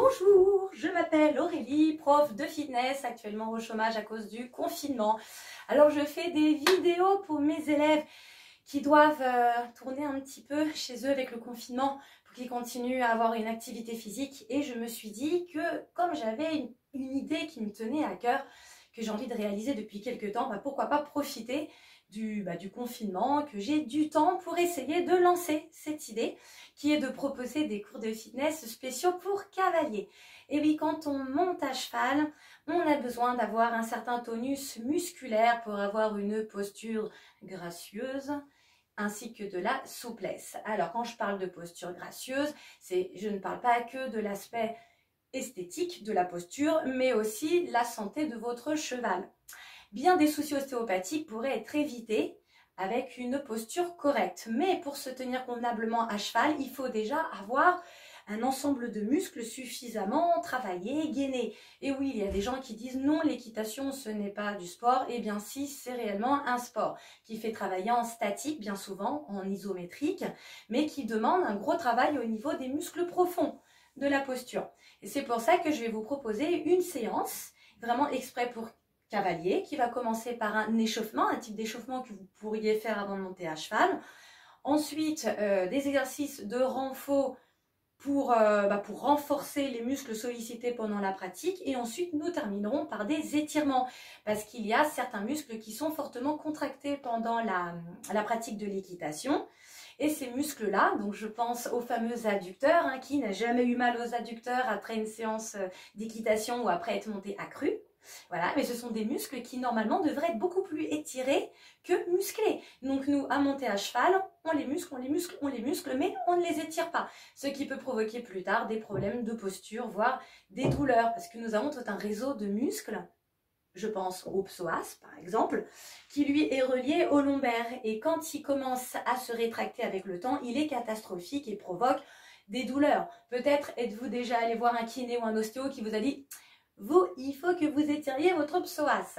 Bonjour, je m'appelle Aurélie, prof de fitness, actuellement au chômage à cause du confinement. Alors je fais des vidéos pour mes élèves qui doivent tourner un petit peu chez eux avec le confinement pour qu'ils continuent à avoir une activité physique. Et je me suis dit que comme j'avais une idée qui me tenait à cœur, que j'ai envie de réaliser depuis quelques temps, pourquoi pas profiter du confinement, que j'ai du temps pour essayer de lancer cette idée qui est de proposer des cours de fitness spéciaux pour cavaliers. Et oui, quand on monte à cheval, on a besoin d'avoir un certain tonus musculaire pour avoir une posture gracieuse ainsi que de la souplesse. Alors quand je parle de posture gracieuse, je ne parle pas que de l'aspect esthétique de la posture, mais aussi la santé de votre cheval. Bien des soucis ostéopathiques pourraient être évités avec une posture correcte. Mais pour se tenir convenablement à cheval, il faut déjà avoir un ensemble de muscles suffisamment travaillés, gainés. Et oui, il y a des gens qui disent non, l'équitation ce n'est pas du sport. Eh bien si, c'est réellement un sport qui fait travailler en statique, bien souvent en isométrique, mais qui demande un gros travail au niveau des muscles profonds de la posture. Et c'est pour ça que je vais vous proposer une séance vraiment exprès pour cavalier qui va commencer par un échauffement, un type d'échauffement que vous pourriez faire avant de monter à cheval. Ensuite, des exercices de renfort pour renforcer les muscles sollicités pendant la pratique. Et ensuite, nous terminerons par des étirements parce qu'il y a certains muscles qui sont fortement contractés pendant la pratique de l'équitation. Et ces muscles-là, donc je pense aux fameux adducteurs, qui n'a jamais eu mal aux adducteurs après une séance d'équitation ou après être monté accru. Voilà, mais ce sont des muscles qui normalement devraient être beaucoup plus étirés que musclés. Donc nous, à monter à cheval, on les muscle, mais on ne les étire pas. Ce qui peut provoquer plus tard des problèmes de posture, voire des douleurs, parce que nous avons tout un réseau de muscles. Je pense au psoas, par exemple, qui lui est relié au lombaire. Et quand il commence à se rétracter avec le temps, il est catastrophique et provoque des douleurs. Peut-être êtes-vous déjà allé voir un kiné ou un ostéo qui vous a dit « Vous, il faut que vous étiriez votre psoas ».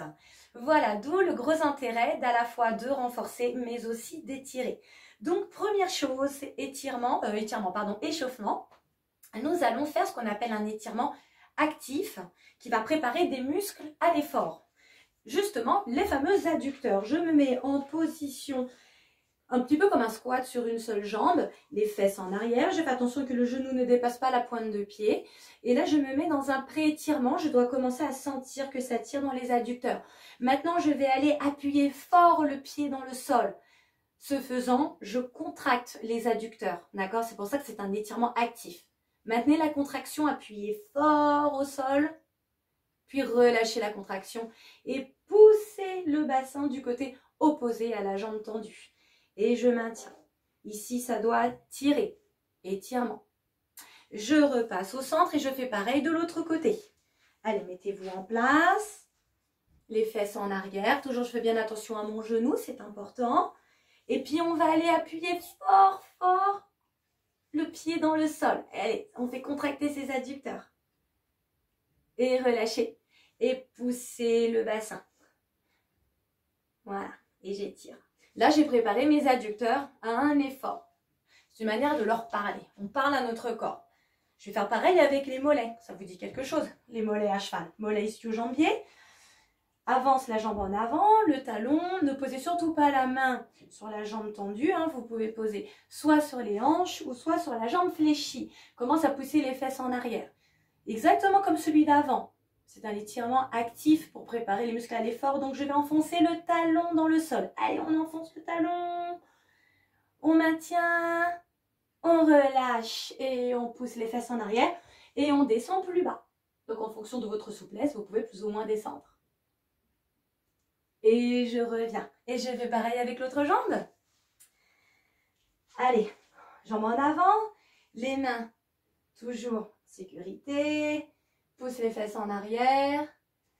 Voilà, d'où le gros intérêt d'à la fois de renforcer, mais aussi d'étirer. Donc, première chose, échauffement. Nous allons faire ce qu'on appelle un étirement actif qui va préparer des muscles à l'effort. Justement, les fameux adducteurs. Je me mets en position un petit peu comme un squat sur une seule jambe, les fesses en arrière. Je fais attention que le genou ne dépasse pas la pointe de pied. Et là, je me mets dans un pré-étirement. Je dois commencer à sentir que ça tire dans les adducteurs. Maintenant, je vais aller appuyer fort le pied dans le sol. Ce faisant, je contracte les adducteurs. D'accord? C'est pour ça que c'est un étirement actif. Maintenez la contraction, appuyez fort au sol, puis relâchez la contraction et poussez le bassin du côté opposé à la jambe tendue. Et je maintiens. Ici, ça doit tirer. Étirement. Je repasse au centre et je fais pareil de l'autre côté. Allez, mettez-vous en place. Les fesses en arrière. Toujours, je fais bien attention à mon genou, c'est important. Et puis, on va aller appuyer fort, fort le pied dans le sol. Allez, on fait contracter ses adducteurs. Et relâchez. Et poussez le bassin. Voilà. Et j'étire. Là, j'ai préparé mes adducteurs à un effort. C'est une manière de leur parler. On parle à notre corps. Je vais faire pareil avec les mollets. Ça vous dit quelque chose? Les mollets à cheval. Mollets ischio-jambier. Avance la jambe en avant, le talon. Ne posez surtout pas la main sur la jambe tendue. Vous pouvez poser soit sur les hanches ou soit sur la jambe fléchie. Commence à pousser les fesses en arrière. Exactement comme celui d'avant. C'est un étirement actif pour préparer les muscles à l'effort. Donc, je vais enfoncer le talon dans le sol. Allez, on enfonce le talon. On maintient. On relâche et on pousse les fesses en arrière. Et on descend plus bas. Donc, en fonction de votre souplesse, vous pouvez plus ou moins descendre. Et je reviens. Et je fais pareil avec l'autre jambe. Allez, jambes en avant. Les mains, toujours sécurité. Pousse les fesses en arrière.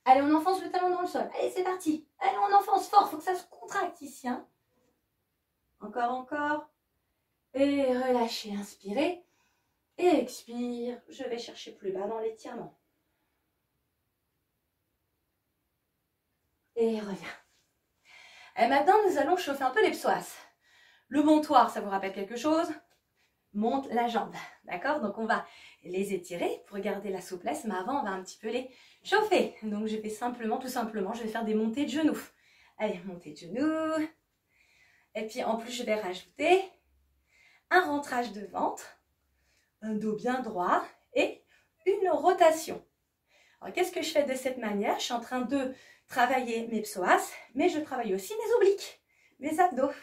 Allez, on enfonce le talon dans le sol. Allez, c'est parti. Allez, on enfonce fort. Il faut que ça se contracte ici. Encore, encore. Et relâchez, inspirez. Et expire. Je vais chercher plus bas dans l'étirement. Et reviens. Et maintenant, nous allons chauffer un peu les psoas. Le montoire, ça vous rappelle quelque chose? monte la jambe. D'accord? Donc on va les étirer pour garder la souplesse, mais avant on va un petit peu les chauffer. Donc je vais simplement, tout simplement, je vais faire des montées de genoux. Allez, montée de genoux. Et puis en plus je vais rajouter un rentrage de ventre, un dos bien droit et une rotation. Alors qu'est-ce que je fais de cette manière? Je suis en train de travailler mes psoas, mais je travaille aussi mes obliques, mes abdos.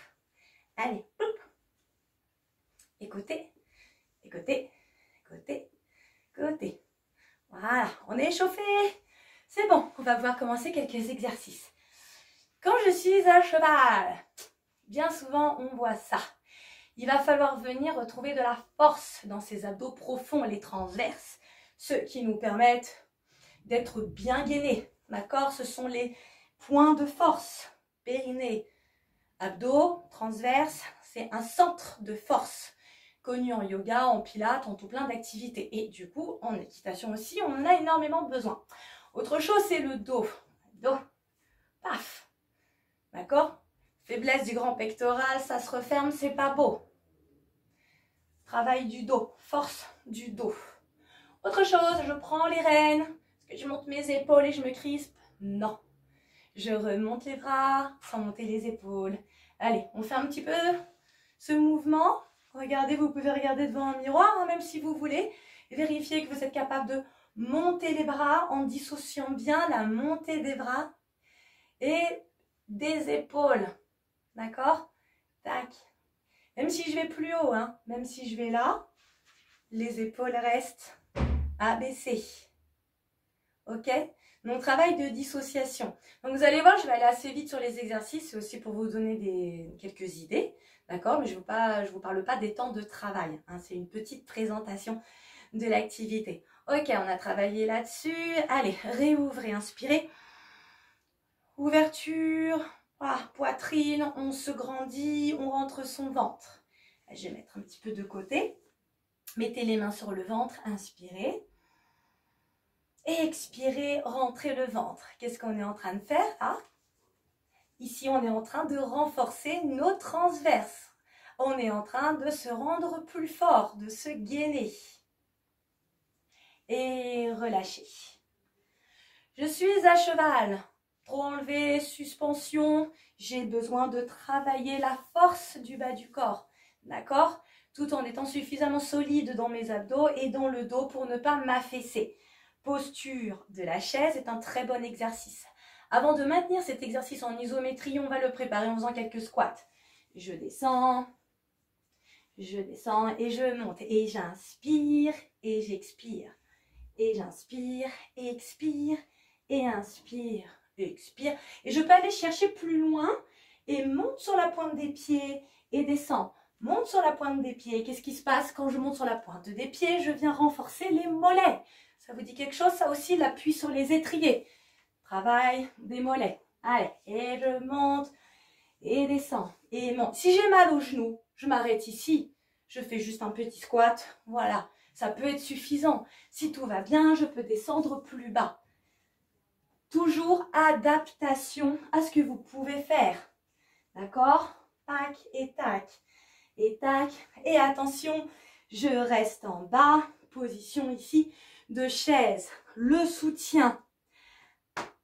Allez, hop. Et côté, et côté, côté, côté. Voilà, on est échauffé. C'est bon, on va pouvoir commencer quelques exercices. Quand je suis à cheval, bien souvent on voit ça. Il va falloir venir retrouver de la force dans ces abdos profonds, les transverses, ceux qui nous permettent d'être bien gainés. D'accord? Ce sont les points de force. Périnée, abdos, transverse, c'est un centre de force connu en yoga, en pilates, en tout plein d'activités. Et du coup, en équitation aussi, on en a énormément besoin. Autre chose, c'est le dos. Dos, paf. D'accord? Faiblesse du grand pectoral, ça se referme, c'est pas beau. Travail du dos, force du dos. Autre chose, je prends les rênes. Est-ce que je monte mes épaules et je me crispe? Non. Je remonte les bras sans monter les épaules. Allez, on fait un petit peu ce mouvement. Regardez, vous pouvez regarder devant un miroir, hein, même si vous voulez. Et vérifiez que vous êtes capable de monter les bras en dissociant bien la montée des bras et des épaules. D'accord? Tac. Même si je vais plus haut, hein, même si je vais là, les épaules restent abaissées. Ok? Mon travail de dissociation. Donc vous allez voir, je vais aller assez vite sur les exercices, c'est aussi pour vous donner quelques idées. D'accord? Mais je ne vous parle pas des temps de travail. Hein, c'est une petite présentation de l'activité. Ok, on a travaillé là-dessus. Allez, réouvrez, inspirez. Ouverture. Ah, poitrine, on se grandit, on rentre son ventre. Je vais mettre un petit peu de côté. Mettez les mains sur le ventre, inspirez. Et expirez, rentrez le ventre. Qu'est-ce qu'on est en train de faire là? Ici, on est en train de renforcer nos transverses. On est en train de se rendre plus fort, de se gainer. Et relâchez. Je suis à cheval. Trop enlevé, suspension. J'ai besoin de travailler la force du bas du corps. D'accord? Tout en étant suffisamment solide dans mes abdos et dans le dos pour ne pas m'affaisser. Posture de la chaise est un très bon exercice. Avant de maintenir cet exercice en isométrie, on va le préparer en faisant quelques squats. Je descends et je monte. Et j'inspire et j'expire. Et j'inspire et expire et inspire et expire. Et je peux aller chercher plus loin et monte sur la pointe des pieds et descends. Monte sur la pointe des pieds. Qu'est-ce qui se passe quand je monte sur la pointe des pieds? Je viens renforcer les mollets. Ça vous dit quelque chose? Ça aussi, l'appui sur les étriers. Travail des mollets. Allez, et je monte et descends et monte. Si j'ai mal au genou, je m'arrête ici. Je fais juste un petit squat. Voilà, ça peut être suffisant. Si tout va bien, je peux descendre plus bas. Toujours adaptation à ce que vous pouvez faire. D'accord? Tac et tac. Et tac. Et attention, je reste en bas. Position ici de chaise. Le soutien.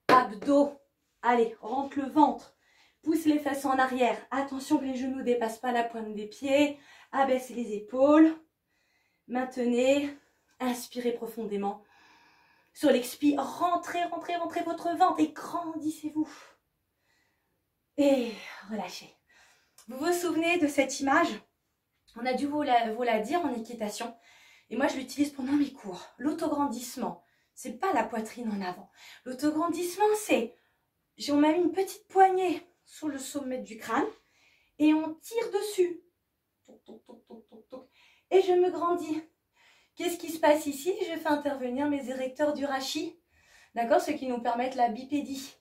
Abdos. Allez, rentre le ventre. Pousse les fesses en arrière. Attention que les genoux ne dépassent pas la pointe des pieds. Abaissez les épaules. Maintenez. Inspirez profondément. Sur l'expire, rentrez votre ventre et grandissez-vous. Et relâchez. Vous vous souvenez de cette image? On a dû vous la dire en équitation. Et moi, je l'utilise pendant mes cours. L'autograndissement, c'est pas la poitrine en avant. L'autograndissement, c'est, on m'a mis une petite poignée sur le sommet du crâne et on tire dessus. Et je me grandis. Qu'est-ce qui se passe ici? Je fais intervenir mes érecteurs du rachis. D'accord? Ceux qui nous permettent la bipédie.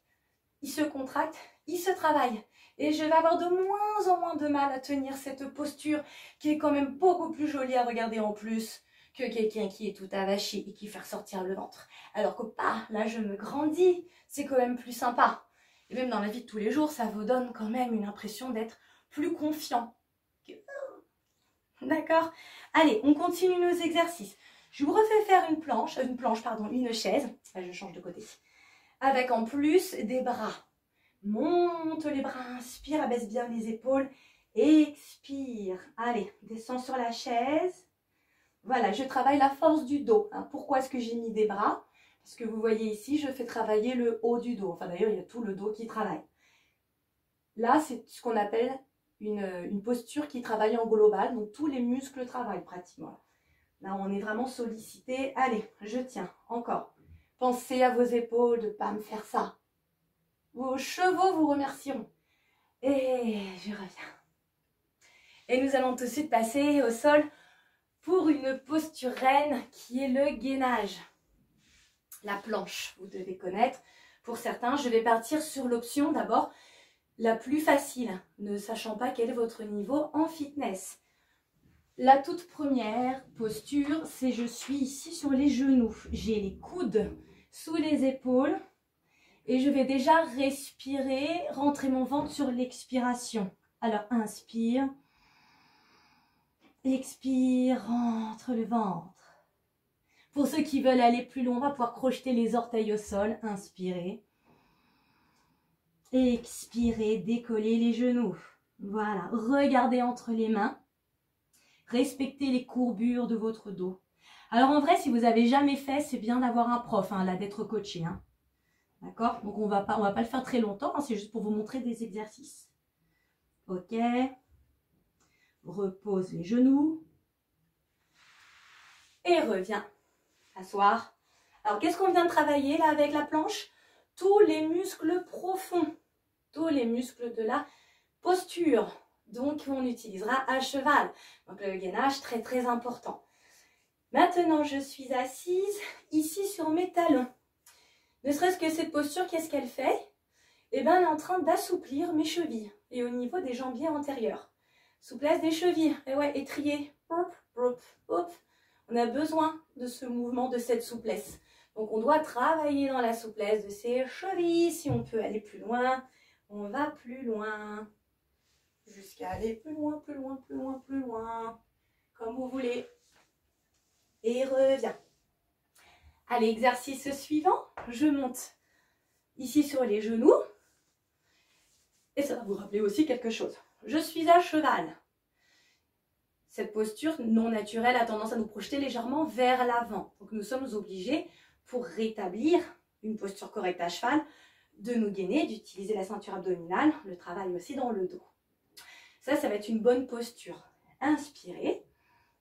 Ils se contractent, ils se travaillent. Et je vais avoir de moins en moins de mal à tenir cette posture qui est quand même beaucoup plus jolie à regarder en plus que quelqu'un qui est tout avachi et qui fait ressortir le ventre. Alors que là je me grandis, c'est quand même plus sympa. Et même dans la vie de tous les jours, ça vous donne quand même une impression d'être plus confiant. D'accord? Allez, on continue nos exercices. Je vous refais faire une chaise. Je change de côté. Avec en plus des bras. Monte les bras, inspire, abaisse bien les épaules. Expire. Allez, descends sur la chaise. Voilà, je travaille la force du dos. Pourquoi est-ce que j'ai mis des bras? Parce que vous voyez ici, je fais travailler le haut du dos. Enfin d'ailleurs, il y a tout le dos qui travaille. Là, c'est ce qu'on appelle une posture qui travaille en global. Donc tous les muscles travaillent pratiquement. Là, on est vraiment sollicité. Allez, je tiens. Encore. Pensez à vos épaules de ne pas me faire ça. Vos chevaux vous remercieront. Et je reviens. Et nous allons tout de suite passer au sol pour une posture reine qui est le gainage. La planche, vous devez connaître. Pour certains, je vais partir sur l'option d'abord la plus facile, ne sachant pas quel est votre niveau en fitness. La toute première posture, c'est je suis ici sur les genoux. J'ai les coudes sous les épaules et je vais déjà respirer, rentrer mon ventre sur l'expiration. Alors, inspire, expire, rentre le ventre. Pour ceux qui veulent aller plus loin, on va pouvoir crocheter les orteils au sol. Inspirez. Expirez, décollez les genoux. Voilà, regardez entre les mains. Respectez les courbures de votre dos. Alors en vrai, si vous n'avez jamais fait, c'est bien d'avoir un prof, là, d'être coaché. D'accord? Donc on va pas le faire très longtemps, c'est juste pour vous montrer des exercices. Ok. Repose les genoux. Et reviens. Asseoir. Alors qu'est-ce qu'on vient de travailler là avec la planche? Tous les muscles profonds. Tous les muscles de la posture. Donc on utilisera à cheval. Donc le gainage très très important. Maintenant je suis assise ici sur mes talons. Ne serait-ce que cette posture, qu'est-ce qu'elle fait? Eh bien elle est en train d'assouplir mes chevilles. Et au niveau des jambiers antérieurs. Souplesse des chevilles. Et ouais, étrier. Hop, hop, hop. On a besoin de ce mouvement, de cette souplesse. Donc on doit travailler dans la souplesse de ces chevilles. Si on peut aller plus loin, on va plus loin. Jusqu'à aller plus loin, plus loin, plus loin, plus loin. Comme vous voulez. Et reviens. Allez, exercice suivant. Je monte ici sur les genoux. Et ça va vous rappeler aussi quelque chose. Je suis à cheval. Cette posture non naturelle a tendance à nous projeter légèrement vers l'avant. Donc nous sommes obligés, pour rétablir une posture correcte à cheval, de nous gainer, d'utiliser la ceinture abdominale, le travail aussi dans le dos. Ça va être une bonne posture. Inspirez,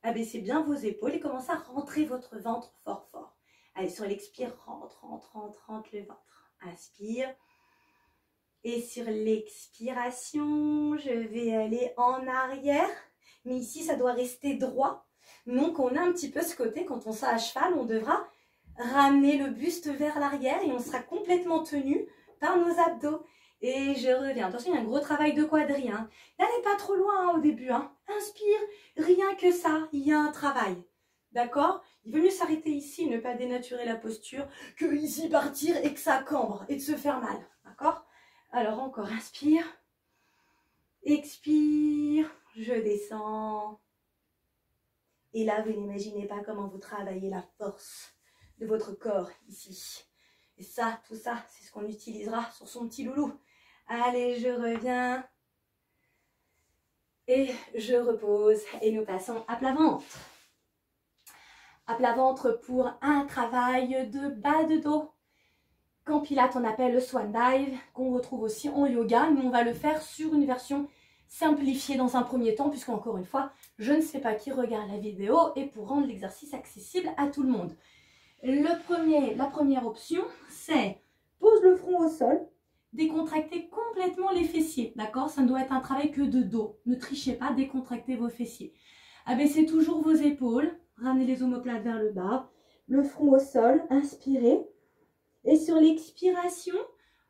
abaissez bien vos épaules et commencez à rentrer votre ventre fort fort. Allez, sur l'expire, rentre, rentre, rentre, rentre le ventre. Inspire. Et sur l'expiration, je vais aller en arrière. Mais ici, ça doit rester droit. Donc, on a un petit peu ce côté, quand on sera à cheval, on devra ramener le buste vers l'arrière et on sera complètement tenu par nos abdos. Et je reviens. Attention, il y a un gros travail de quadri. N'allez pas trop loin au début. Inspire, rien que ça, il y a un travail. D'accord? Il vaut mieux s'arrêter ici, ne pas dénaturer la posture, que ici partir et que ça cambre et de se faire mal. D'accord? Alors encore, inspire. Expire. Je descends. Et là, vous n'imaginez pas comment vous travaillez la force de votre corps ici. Et ça, tout ça, c'est ce qu'on utilisera sur son petit loulou. Allez, je reviens. Et je repose. Et nous passons à plat ventre. À plat ventre pour un travail de bas de dos. Qu'en pilates, on appelle le swan dive, qu'on retrouve aussi en yoga. Nous, on va le faire sur une version simplifiée dans un premier temps, puisqu'encore une fois, je ne sais pas qui regarde la vidéo et pour rendre l'exercice accessible à tout le monde. La première option, c'est pose le front au sol, décontractez complètement les fessiers, d'accord? Ça ne doit être un travail que de dos. Ne trichez pas, décontractez vos fessiers. Abaissez toujours vos épaules, ramenez les omoplates vers le bas, le front au sol, inspirez. Et sur l'expiration,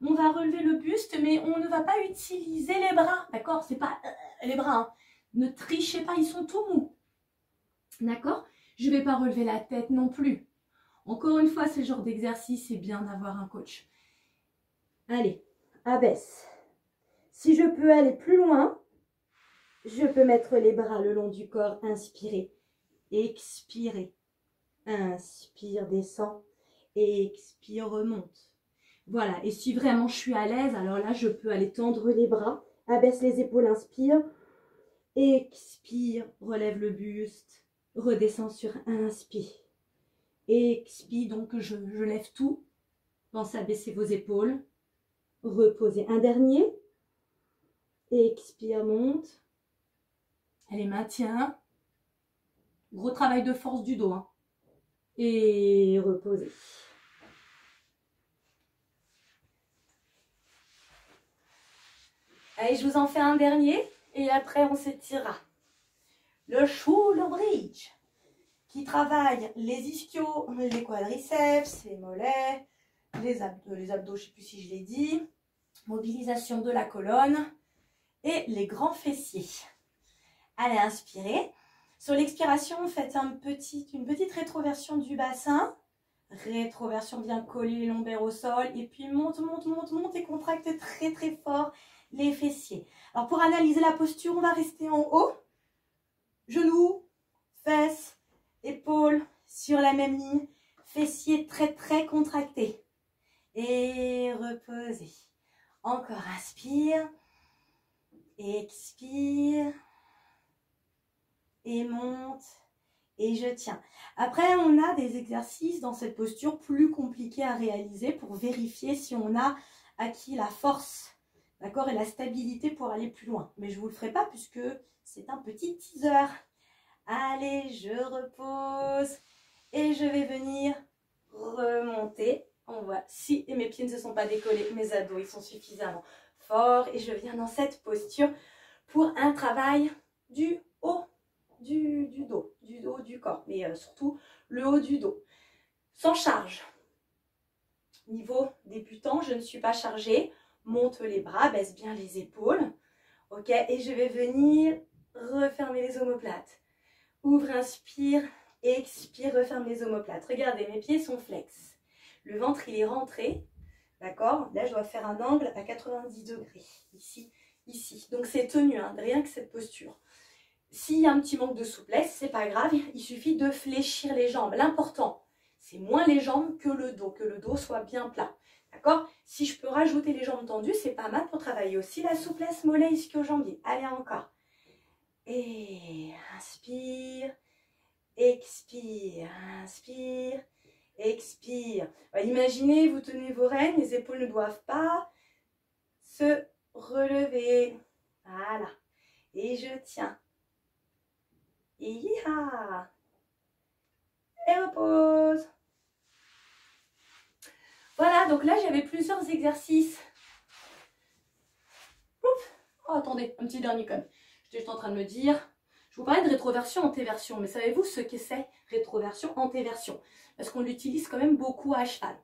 on va relever le buste, mais on ne va pas utiliser les bras, d'accord? C'est pas les bras, Ne trichez pas, ils sont tout mous, d'accord? Je ne vais pas relever la tête non plus. Encore une fois, ce genre d'exercice, c'est bien d'avoir un coach. Allez, abaisse. Si je peux aller plus loin, Je peux mettre les bras le long du corps, inspirer, expirer. Inspire, descend, expire, remonte. Voilà, et si vraiment je suis à l'aise, alors là, je peux aller tendre les bras, abaisse les épaules, inspire, expire, relève le buste, redescend sur inspire. Expire, donc je lève tout, pensez à baisser vos épaules, reposez. Un dernier, expire, monte, allez, maintien, gros travail de force du dos, hein. Et reposez. Allez, je vous en fais un dernier et après on s'étirera. Le shoulder bridge qui travaille les ischios, les quadriceps, les mollets, les abdos, je ne sais plus si je l'ai dit, mobilisation de la colonne et les grands fessiers. Allez, inspirez. Sur l'expiration, faites une petite rétroversion du bassin. Rétroversion bien collée, les lombaires au sol. Et puis monte, monte, monte, monte et contracte très très fort les fessiers. Alors pour analyser la posture, on va rester en haut. Genoux, fesses, épaules sur la même ligne. Fessiers très très contractés. Et reposez. Encore inspire. Expire. Et monte. Et je tiens. Après, on a des exercices dans cette posture plus compliqués à réaliser pour vérifier si on a acquis la force, d'accord, et la stabilité pour aller plus loin. Mais je ne vous le ferai pas puisque c'est un petit teaser. Allez, je repose et je vais venir remonter. On voit si mes pieds ne se sont pas décollés, mes abdos ils sont suffisamment forts et je viens dans cette posture pour un travail du haut du haut du corps, mais surtout le haut du dos. Sans charge. Niveau débutant, je ne suis pas chargée. Monte les bras, baisse bien les épaules. Ok, et je vais venir refermer les omoplates. Ouvre, inspire, expire, referme les omoplates. Regardez, mes pieds sont flex. Le ventre, il est rentré. D'accord? Là, je dois faire un angle à 90 degrés. Ici, ici. Donc, c'est tenu, hein, rien que cette posture. S'il y a un petit manque de souplesse, c'est pas grave, il suffit de fléchir les jambes. L'important, c'est moins les jambes que le dos soit bien plat. D'accord? Si je peux rajouter les jambes tendues, c'est pas mal pour travailler aussi la souplesse mollet ischio-jambier. Allez, encore. Et inspire, expire, inspire, expire. Imaginez, vous tenez vos rênes, les épaules ne doivent pas se relever. Voilà. Et je tiens. Et repose. Voilà, donc là j'avais plusieurs exercices. Ouf. Oh, attendez, un petit dernier quand même. J'étais juste en train de me dire, je vous parlais de rétroversion, antéversion, mais savez-vous ce que c'est rétroversion, antéversion? Parce qu'on l'utilise quand même beaucoup à cheval.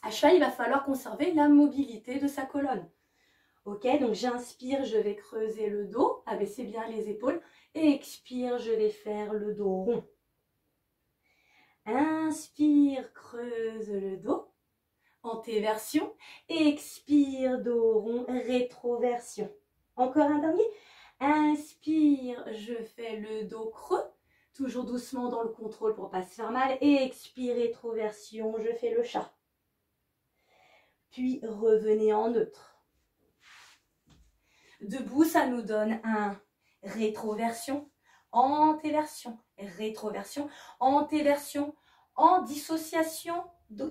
À cheval, il va falloir conserver la mobilité de sa colonne. Ok, donc j'inspire, je vais creuser le dos, abaisser bien les épaules. Et expire, je vais faire le dos rond. Inspire, creuse le dos. Antéversion. Expire, dos rond, rétroversion. Encore un dernier. Inspire, je fais le dos creux. Toujours doucement dans le contrôle pour ne pas se faire mal. Et expire, rétroversion, je fais le chat. Puis revenez en neutre. Debout, ça nous donne un rétroversion, antéversion, rétroversion, antéversion, en dissociation du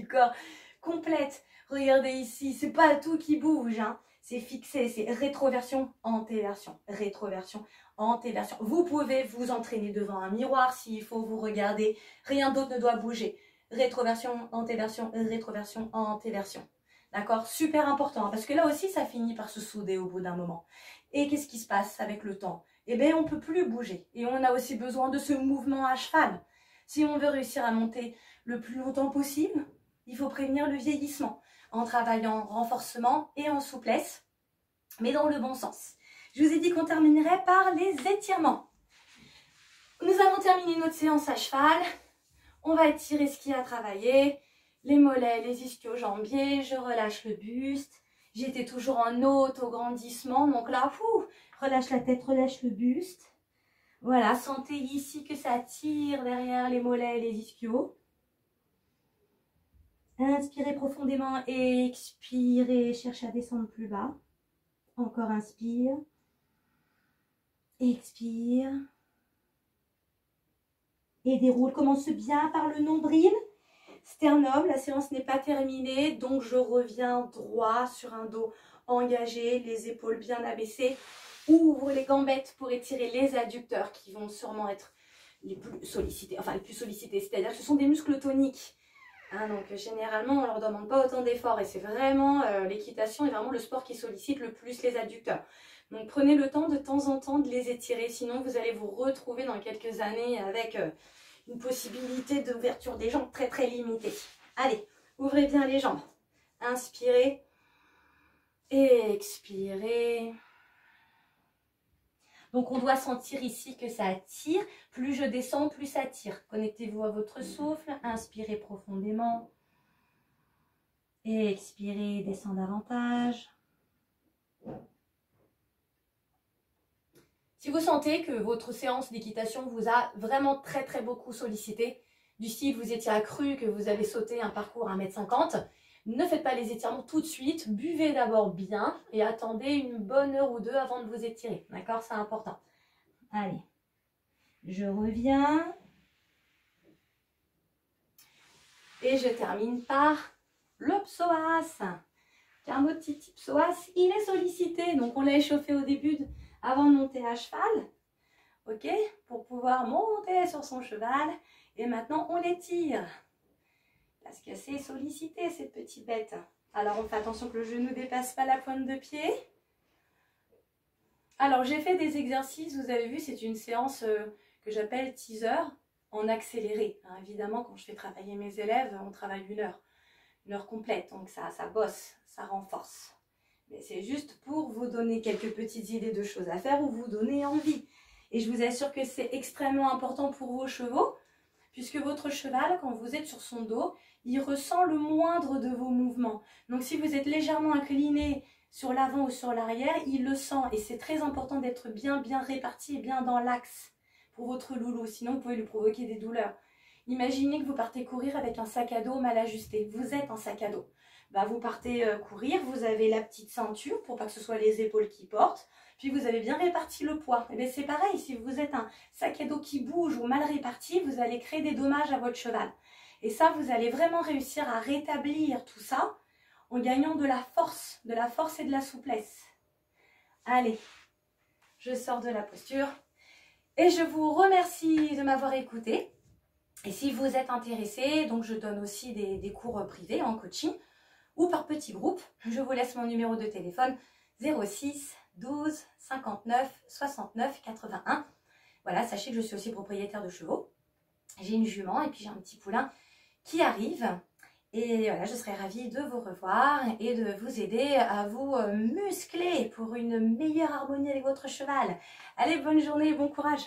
corps complète. Regardez ici, c'est pas tout qui bouge, hein. C'est fixé, c'est rétroversion, antéversion, rétroversion, antéversion. Vous pouvez vous entraîner devant un miroir s'il faut vous regarder, rien d'autre ne doit bouger. Rétroversion, antéversion, rétroversion, antéversion. D'accord? Super important, parce que là aussi, ça finit par se souder au bout d'un moment. Et qu'est-ce qui se passe avec le temps? Eh bien, on ne peut plus bouger. Et on a aussi besoin de ce mouvement à cheval. Si on veut réussir à monter le plus longtemps possible, il faut prévenir le vieillissement en travaillant en renforcement et en souplesse, mais dans le bon sens. Je vous ai dit qu'on terminerait par les étirements. Nous avons terminé notre séance à cheval. On va étirer ce qu'il y a à travailler. Les mollets, les ischio-jambiers, je relâche le buste J'étais toujours en auto-grandissement. Donc là, relâche la tête, relâche le buste. Voilà, sentez ici que ça tire derrière les mollets et les ischios. Inspirez profondément et expirez, cherchez à descendre plus bas. Encore inspire. Expire. Et déroule. Commence bien par le nombril. Sternum, la séance n'est pas terminée, donc je reviens droit sur un dos engagé, les épaules bien abaissées. Ouvre les gambettes pour étirer les adducteurs qui vont sûrement être les plus sollicités, c'est-à-dire que ce sont des muscles toniques. Hein, donc généralement, on ne leur demande pas autant d'efforts et c'est vraiment l'équitation est vraiment le sport qui sollicite le plus les adducteurs. Donc prenez le temps de temps en temps de les étirer, sinon vous allez vous retrouver dans quelques années avec une possibilité d'ouverture des jambes très très limitée. Allez, ouvrez bien les jambes. Inspirez et expirez. Donc on doit sentir ici que ça tire. Plus je descends, plus ça tire. Connectez-vous à votre souffle. Inspirez profondément. Et expirez, descend davantage. Si vous sentez que votre séance d'équitation vous a vraiment très très beaucoup sollicité, du style vous étiez accru, que vous avez sauté un parcours à 1,50 m, ne faites pas les étirements tout de suite, buvez d'abord bien et attendez une bonne heure ou deux avant de vous étirer. D'accord, c'est important. Allez, je reviens. Et je termine par le psoas. Car notre petit psoas, il est sollicité. Donc on l'a échauffé au début avant de monter à cheval. Ok, pour pouvoir monter sur son cheval. Et maintenant on l'étire. Parce que c'est sollicité cette petite bête. Alors on fait attention que le genou ne dépasse pas la pointe de pied. Alors j'ai fait des exercices, vous avez vu, c'est une séance que j'appelle teaser en accéléré. Hein, évidemment quand je fais travailler mes élèves, on travaille une heure complète. Donc ça bosse, ça renforce. Mais c'est juste pour vous donner quelques petites idées de choses à faire ou vous donner envie. Et je vous assure que c'est extrêmement important pour vos chevaux. Puisque votre cheval, quand vous êtes sur son dos, il ressent le moindre de vos mouvements. Donc si vous êtes légèrement incliné sur l'avant ou sur l'arrière, il le sent. Et c'est très important d'être bien réparti et bien dans l'axe pour votre loulou. Sinon, vous pouvez lui provoquer des douleurs. Imaginez que vous partez courir avec un sac à dos mal ajusté. Vous êtes un sac à dos. Bah, vous partez courir, vous avez la petite ceinture pour pas que ce soit les épaules qui portent. Puis vous avez bien réparti le poids. Et bien c'est pareil, si vous êtes un sac à dos qui bouge ou mal réparti, vous allez créer des dommages à votre cheval. Et ça, vous allez vraiment réussir à rétablir tout ça en gagnant de la force et de la souplesse. Allez, je sors de la posture et je vous remercie de m'avoir écouté. Et si vous êtes intéressé, donc je donne aussi des cours privés en coaching ou par petits groupes. Je vous laisse mon numéro de téléphone 06 12 59 69 81. Voilà, sachez que je suis aussi propriétaire de chevaux. J'ai une jument et puis j'ai un petit poulain qui arrive. Et voilà, je serai ravie de vous revoir et de vous aider à vous muscler pour une meilleure harmonie avec votre cheval. Allez, bonne journée et bon courage!